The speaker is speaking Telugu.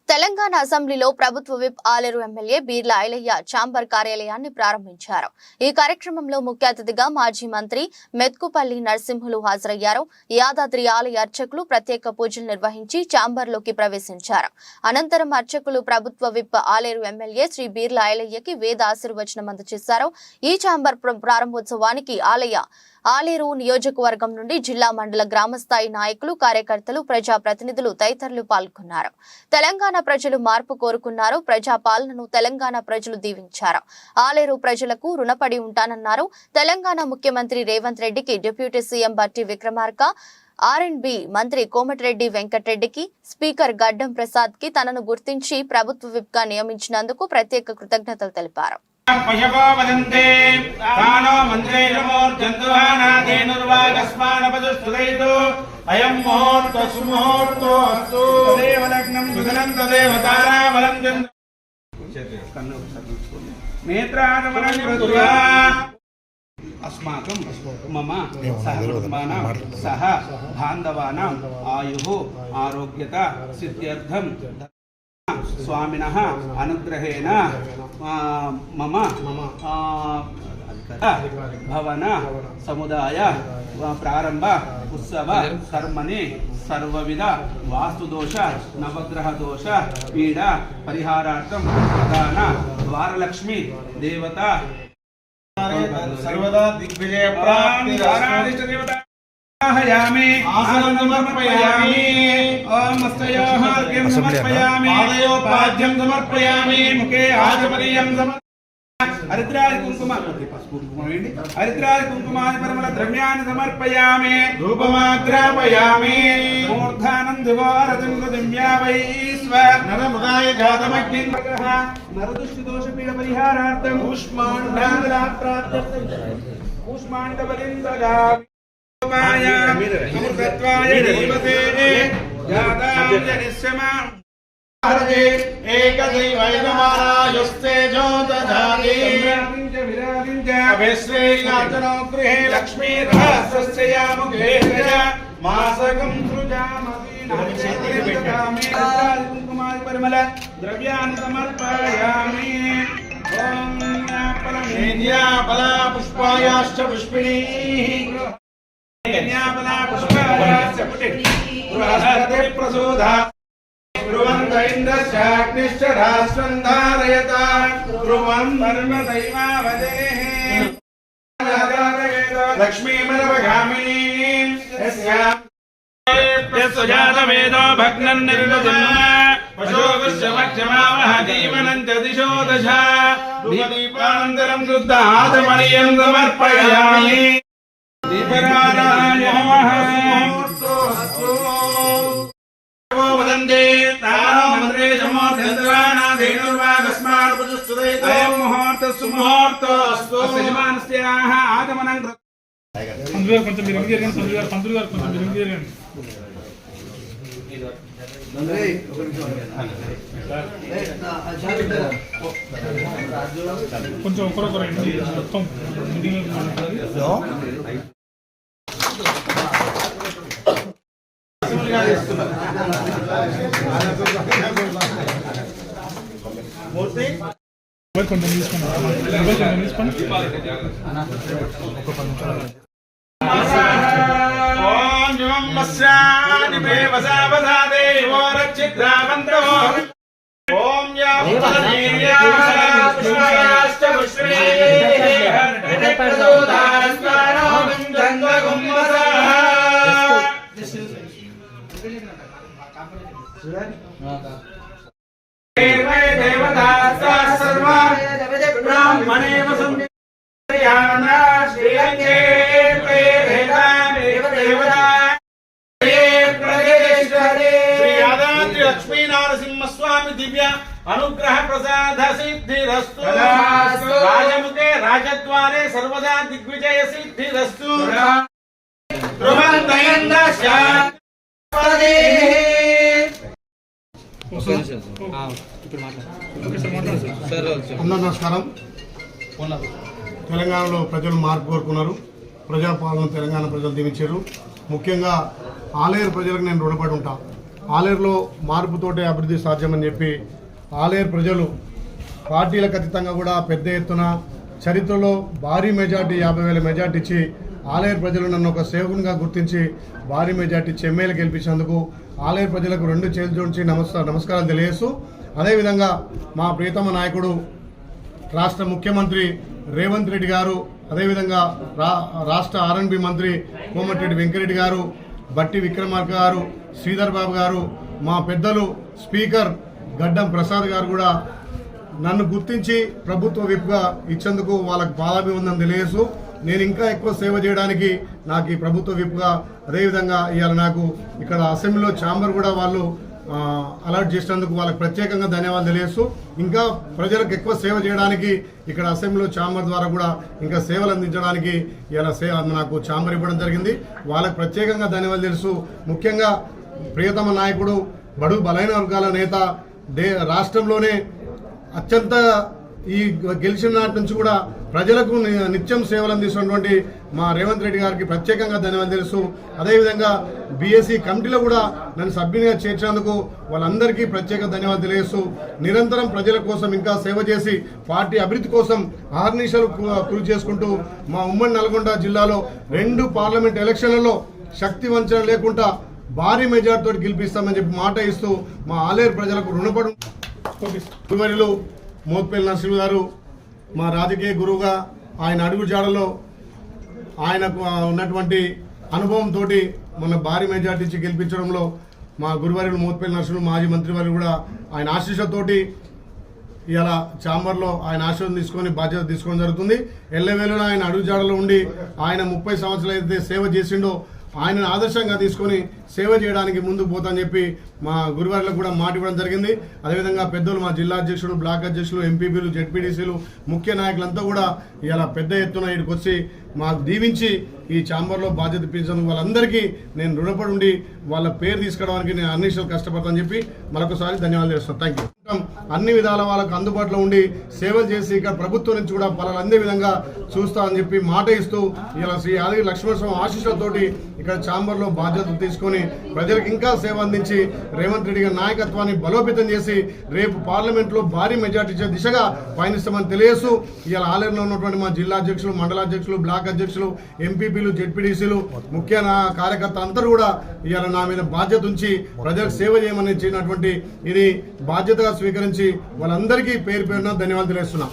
తెలంగాణ అసెంబ్లీలో ప్రభుత్వ whip Aleru MLA Beerla Ilaiah chamber కార్యాలయాన్ని ప్రారంభించారు. ఈ కార్యక్రమంలో ముఖ్య అతిథిగా మాజీ మంత్రి మెత్కుపల్లి నరసింహులు హాజరయ్యారు. యాదాద్రి ఆలయ అర్చకులు ప్రత్యేక పూజలు నిర్వహించి ఛాంబర్లోకి ప్రవేశించారు. అనంతరం అర్చకులు ప్రభుత్వ విప్ ఆలేరు ఎమ్మెల్యే శ్రీ బీర్ల ఐలయ్యకి వేద ఆశీర్వచనం అందజేశారు. ఈ ఛాంబర్ ప్రారంభోత్సవానికి ఆలేరు నియోజకవర్గం నుండి జిల్లా మండల గ్రామస్థాయి నాయకులు, కార్యకర్తలు, ప్రజాప్రతినిధులు తదితరులు పాల్గొన్నారు. తెలంగాణ ప్రజలు మార్పు కోరుకున్నారు. ప్రజా పాలనను తెలంగాణ ప్రజలు దీవించారు. ఆలేరు ప్రజలకు రుణపడి ఉంటానన్నారు. తెలంగాణ ముఖ్యమంత్రి రేవంత్ రెడ్డికి, డిప్యూటీ సీఎం బట్టి విక్రమార్క, R&B మంత్రి కోమటిరెడ్డి వెంకటరెడ్డికి, స్పీకర్ గడ్డం ప్రసాద్ కి తనను గుర్తించి ప్రభుత్వ విప్ గా నియమించినందుకు ప్రత్యేక కృతజ్ఞతలు తెలిపారు. అయం ముహూర్త సుముహూర్తో అస్తు దేవలగ్నం సుగనంత దేవతారావలం నేత్రానవరం కృత్వా अस्माकं मम सहकुटुम्बानां सह बान्धवानां आयुः आरोग्यता सिद्ध्यर्थं स्वामिनः अनुग्रहेण मम भवन समुदाय प्रारंभ उत्सव कर्मणि सर्वविध वास्तुदोष नवग्रह दोष पीड़ा परिहारार्थं प्रधान द्वारलक्ष्मी देवता सर्वदा दिग्विजय प्राप्ति आराधिष्टदेवतायामि आसनं समर्पयामि ओम हस्तयोः अर्घ्यं समर्पयामि पादयोपाद्यं समर्पयामि मुखे आचमनीयं हरिद्रादि कुंकुम हरिद्रादि कुंकुमादि परिमल द्रव्याणि समर्पयामि धूपमाग्रापयामि मूर्धानं दिवारचं दिव्या वैश्वर नरमुदाय जातमग्निं नरदुष्टदोषपीड परिहारार्थं कूष्माण्डबलिन्दगाय अमृतत्वाय देवते जातां जनिष्यमा एक दैवैकमानायुस्ते ज्योतजाति अभिश्रेयाचनो गृहे लक्ष्मीर्हस्यमुखे मासकं सृजामि कुङ्कुमादि परिमल द्रव्याणि समर्पयामि ॐ फला पुष्पायाश्च पुष्पिणीः पुष्पायाश्च पुष्पिणीः प्रसोधा इन्द्रश्चाग्निश्च राष्ट्रं धारयता ध्रुवं धर्मदैवावदेः लक्ष्मीमनवगामिनीं यस्याजातवेदो भग्नं निर्वजन्म पशोगुश्चमक्षमावह जीवनं च दिशो दशा दीपानन्तरं शुद्धातमणियं समर्पयामि दीपराराय नमः वदन्ते तामन्त्रे अयं मुहूर्तः सुमुहूर्तोऽस्तु यजमानस्याः आगमनं కొంచెం మీరు జరగండి పంతులు గారు కొంచెం మీరు జరగండి కొంచెం ఒకరొకరండి మొత్తం కొంచెం తీసుకోండి ఓం జం మస్యాని దేవసావసాదే యోరచిద్రావంతో ఓం యావతనీర్యాశ్చ పుష్పే ప్రదోదాస్వానో విందంగగుమ్మసా देवता सर्वा ब्राह्मणेव संयाना श्रीरंगे देवता श्री यादाद्रि लक्ष्मी नरसिंह स्वामी दिव्य अनुग्रह प्रसाद सिद्धिरस्तु राजमुखे राजद्वारे सर्वदा दिग्विजय सिद्धिरस्तु నమస్కారం. తెలంగాణలో ప్రజలు మార్పు కోరుకున్నారు. ప్రజాపాలన తెలంగాణ ప్రజలు దీవించారు. ముఖ్యంగా ఆలేరు ప్రజలకు నేను రుణపడి ఉంటా. ఆలేరులో మార్పుతోటే అభివృద్ధి సాధ్యమని చెప్పి ఆలేరు ప్రజలు పార్టీలకు అతీతంగా కూడా పెద్ద ఎత్తున చరిత్రలో భారీ మెజార్టీ 50,000 మెజార్టీ ఇచ్చి ఆలేరు ప్రజలు నన్ను ఒక సేవకునిగా గుర్తించి భారీ మెజార్టీ ఇచ్చి ఎమ్మెల్యే గెలిపించినందుకు ఆలేరు ప్రజలకు 2 చేతులు జోడించి నమస్కారాలు తెలియజేస్తూ, అదేవిధంగా మా ప్రియతమ నాయకుడు రాష్ట్ర ముఖ్యమంత్రి రేవంత్ రెడ్డి గారు, అదేవిధంగా రాష్ట్ర ఆర్ఎండ్బి మంత్రి కోమటిరెడ్డి వెంకరెడ్డి గారు, బట్టి విక్రమార్క గారు, శ్రీధర్ బాబు గారు, మా పెద్దలు స్పీకర్ గడ్డం ప్రసాద్ గారు కూడా నన్ను గుర్తించి ప్రభుత్వ విప్గా ఇచ్చేందుకు వాళ్ళకు పాదాభివందనం తెలియజేస్తూ, నేను ఇంకా ఎక్కువ సేవ చేయడానికి నాకు ఈ ప్రభుత్వ విప్గా, అదేవిధంగా ఇవాళ నాకు ఇక్కడ అసెంబ్లీలో ఛాంబర్ కూడా వాళ్ళు అలర్ట్ చేసినందుకు వాళ్ళకి ప్రత్యేకంగా ధన్యవాదాలు తెలియజేస్తూ, ఇంకా ప్రజలకు ఎక్కువ సేవ చేయడానికి ఇక్కడ అసెంబ్లీలో ఛాంబర్ ద్వారా కూడా ఇంకా సేవలు అందించడానికి ఇలా నాకు ఛాంబర్ ఇవ్వడం జరిగింది. వాళ్ళకి ప్రత్యేకంగా ధన్యవాదాలు తెలుసు. ముఖ్యంగా ప్రియతమ నాయకుడు, బడుగు బలైన వర్గాల నేత, రాష్ట్రంలోనే అత్యంత ఈ గెలిచిన నాటి నుంచి కూడా ప్రజలకు నిత్యం సేవలు అందిస్తున్నటువంటి మా రేవంత్ రెడ్డి గారికి ప్రత్యేకంగా ధన్యవాదాలు తెలుసు. అదేవిధంగా బీఎస్సీ కమిటీలో కూడా నన్ను సభ్యునిగా చేర్చినందుకు వాళ్ళందరికీ ప్రత్యేక ధన్యవాదాలు తెలియజేస్తూ, నిరంతరం ప్రజల కోసం ఇంకా సేవ చేసి పార్టీ అభివృద్ధి కోసం ఆర్నిషాలు కృషి చేసుకుంటూ మా ఉమ్మడి నల్గొండ జిల్లాలో 2 పార్లమెంట్ ఎలక్షన్లలో శక్తి వంచన లేకుండా భారీ మెజార్టీతో గెలిపిస్తామని చెప్పి మాట ఇస్తూ మా ఆలేరు ప్రజలకు రుణపడు గురువర్యులు మోత్పల్లి నరసింహ గారు మా రాజకీయ గురువుగా ఆయన అడుగు జాడలో ఆయనకు ఉన్నటువంటి అనుభవంతో మన భారీ మెజార్టీ ఇచ్చి గెలిపించడంలో మా గురువర్యులు మోత్పల్లి నరసింహ మాజీ మంత్రివర్యులు కూడా ఆయన ఆశీస్సుతోటి ఇలా ఛాంబర్లో ఆయన ఆశీర్వాదం తీసుకొని బాధ్యత తీసుకోవడం జరుగుతుంది. ఎల్లవేళలా ఆయన అడుగు జాడలో ఉండి ఆయన 30 సంవత్సరాలు అయితే సేవ చేసిండో ఆయనను ఆదర్శంగా తీసుకొని సేవ చేయడానికి ముందుకు పోతామని చెప్పి మా గురువారులకు కూడా మాట ఇవ్వడం జరిగింది. అదేవిధంగా పెద్దలు మా జిల్లా అధ్యక్షుడు, బ్లాక్ అధ్యక్షులు, ఎంపీపీలు, జెడ్పీటీసీలు, ముఖ్య నాయకులంతా కూడా ఇలా పెద్ద ఎత్తున ఇక్కడికి వచ్చి మాకు దీవించి ఈ ఛాంబర్లో బాధ్యత ఇప్పించినందుకు వాళ్ళందరికీ నేను రుణపడి ఉండి వాళ్ళ పేరు తీసుకురావడానికి నేను అన్నిసార్లు కష్టపడతానని చెప్పి మరొకసారి ధన్యవాదాలు చేస్తాను. Thank you. అన్ని విధాల వాళ్ళకు అందుబాటులో ఉండి సేవలు చేసి ఇక్కడ ప్రభుత్వం నుంచి కూడా పలాలు అందే విధంగా చూస్తా అని చెప్పి మాట ఇస్తూ ఇలా శ్రీ యాదగిరి లక్ష్మణస్వామి ఆశీస్సులతోటి ఇక్కడ ఛాంబర్లో బాధ్యత తీసుకొని ప్రజలకు ఇంకా సేవ అందించి రేవంత్ రెడ్డి గారి నాయకత్వాన్ని బలోపేతం చేసి రేపు పార్లమెంట్లో భారీ మెజార్టీ ఇచ్చే దిశగా పయనిస్తామని తెలియజేస్తూ ఇలా ఆలేరులో ఉన్నటువంటి మా జిల్లా అధ్యక్షులు, మండలాధ్యక్షులు, బ్లాక్ అధ్యక్షులు, ఎంపీపీలు, జెడ్పీటీసీలు, ముఖ్య కార్యకర్తలు అందరూ కూడా ఇవాళ నా మీద బాధ్యత ఉంచి ప్రజలకు సేవ చేయమని ఇచ్చినటువంటి ఇది బాధ్యతగా స్వీకరించి వాళ్ళందరికీ పేరు పేరున ధన్యవాదాలు తెలియజేస్తున్నాం.